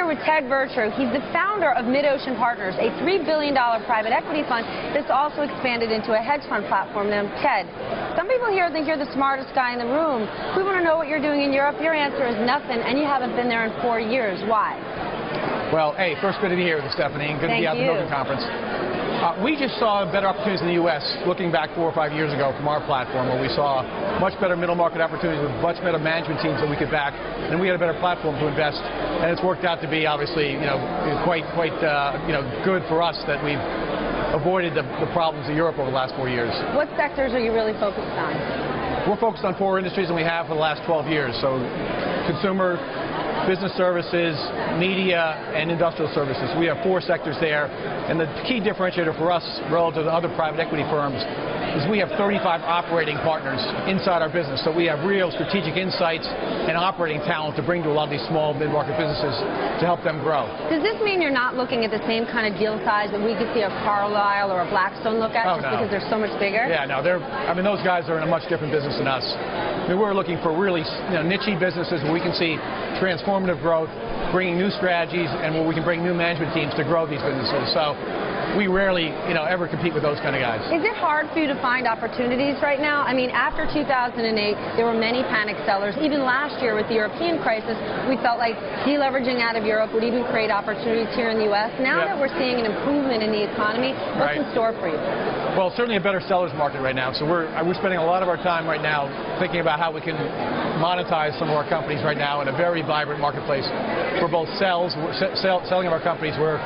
here with Ted Virtue. He's the founder of MidOcean Partners, a $3 billion private equity fund that's also expanded into a hedge fund platform. Now, Ted, some people here think you're the smartest guy in the room. We want to know what you're doing in Europe. Your answer is nothing, and you haven't been there in 4 years. Why? Well, hey, first good to be here with you, Stephanie, and good to be at the MidOcean conference. We just saw better opportunities in the U.S. looking back 4 or 5 years ago from our platform, where we saw much better middle market opportunities with much better management teams that we could back, and we had a better platform to invest. And it's worked out to be obviously, quite good for us that we've avoided the problems of Europe over the last 4 years. What sectors are you really focused on? We're focused on 4 industries, and we have for the last 12 years. So, consumer, business services, media, and industrial services. We have 4 sectors there, and the key differentiator for us relative to other private equity firms is we have 35 operating partners inside our business. So we have real strategic insights and operating talent to bring to a lot of these small mid-market businesses to help them grow. Does this mean you're not looking at the same kind of deal size that we could see a Carlyle or a Blackstone look at because they're so much bigger? Yeah, no, those guys are in a much different business than us. We're looking for really niche businesses where we can see transformative growth, bringing new strategies, and where we can bring new management teams to grow these businesses. So we rarely, ever compete with those kind of guys. Is it hard for you to find opportunities right now? I mean, after 2008, there were many panic sellers. Even last year with the European crisis, we felt like deleveraging out of Europe would even create opportunities here in the U.S. Now that we're seeing an improvement in the economy, what's in store for you? Well, certainly a better seller's market right now. So we're spending a lot of our time right now thinking about how we can monetize some of our companies right now in a very vibrant marketplace. For both selling of our companies, we're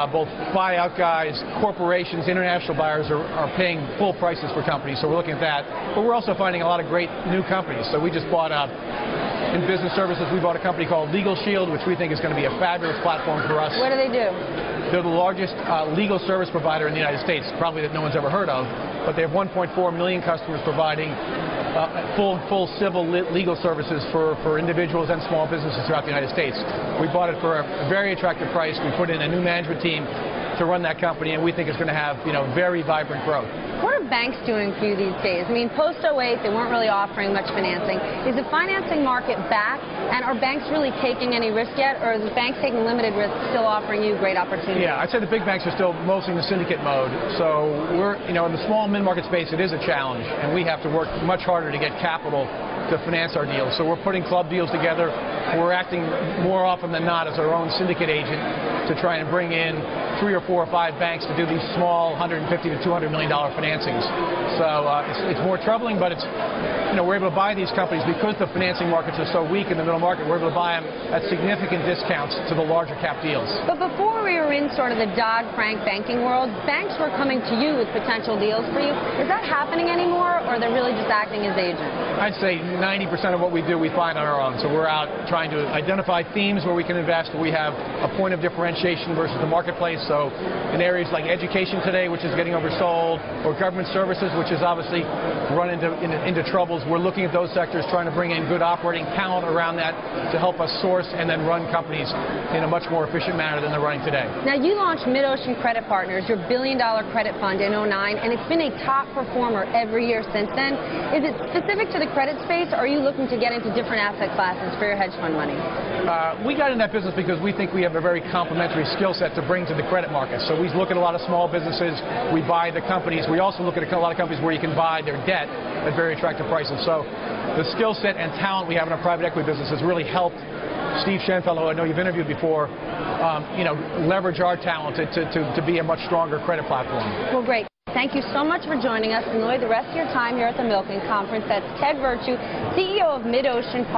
both buyout guys, corporations, international buyers are paying full prices for companies, so we're looking at that. But we're also finding a lot of great new companies. So we just bought in business services, we bought a company called LegalShield, which we think is going to be a fabulous platform for us. What do they do? They're the largest legal service provider in the United States, probably that no one's ever heard of, but they have 1.4 million customers providing full civil legal services for individuals and small businesses throughout the United States. We bought it for a very attractive price. We put in a new management team to run that company, and we think it's going to have very vibrant growth. What are banks doing for you these days? I mean, post-08, they weren't really offering much financing. Is the financing market back, and are banks really taking any risk yet, or are the banks taking limited risk, still offering you great opportunities? Yeah, I'd say the big banks are still mostly in the syndicate mode. So we're, in the small mid-market space, it is a challenge, and we have to work much harder to get capital to finance our deals. So we're putting club deals together. We're acting more often than not as our own syndicate agent to try and bring in 3 or 4 or 5 banks to do these small $150 to $200 million financings. So it's more troubling, but it's we're able to buy these companies because the financing markets are so weak in the middle market. We're able to buy them at significant discounts to the larger cap deals. But before we were in sort of the Dodd-Frank banking world, banks were coming to you with potential deals for you. Is that happening anymore, or they're really just acting as agents? I'd say 90% of what we do we find on our own. So we're out trying to identify themes where we can invest, where we have a point of differentiation versus the marketplace. So in areas like education today, which is getting oversold, or government services, which is obviously run into troubles, we're looking at those sectors, trying to bring in good operating talent around that to help us source and then run companies in a much more efficient manner than they're running today. Now, you launched MidOcean Credit Partners, your billion-dollar credit fund, in 2009, and it's been a top performer every year since then. Is it specific to the credit space, or are you looking to get into different asset classes for your hedge fund money? We got in that business because we think we have a very complementary skill set to bring to the credit market. So we look at a lot of small businesses. We buy the companies. We also look at a lot of companies where you can buy their debt at very attractive prices. So the skill set and talent we have in our private equity business has really helped Steve Schenfeld, who I know you've interviewed before, leverage our talent to be a much stronger credit platform. Well, great. Thank you so much for joining us. Enjoy the rest of your time here at the MidOcean Conference. That's Ted Virtue, CEO of MidOcean Partners.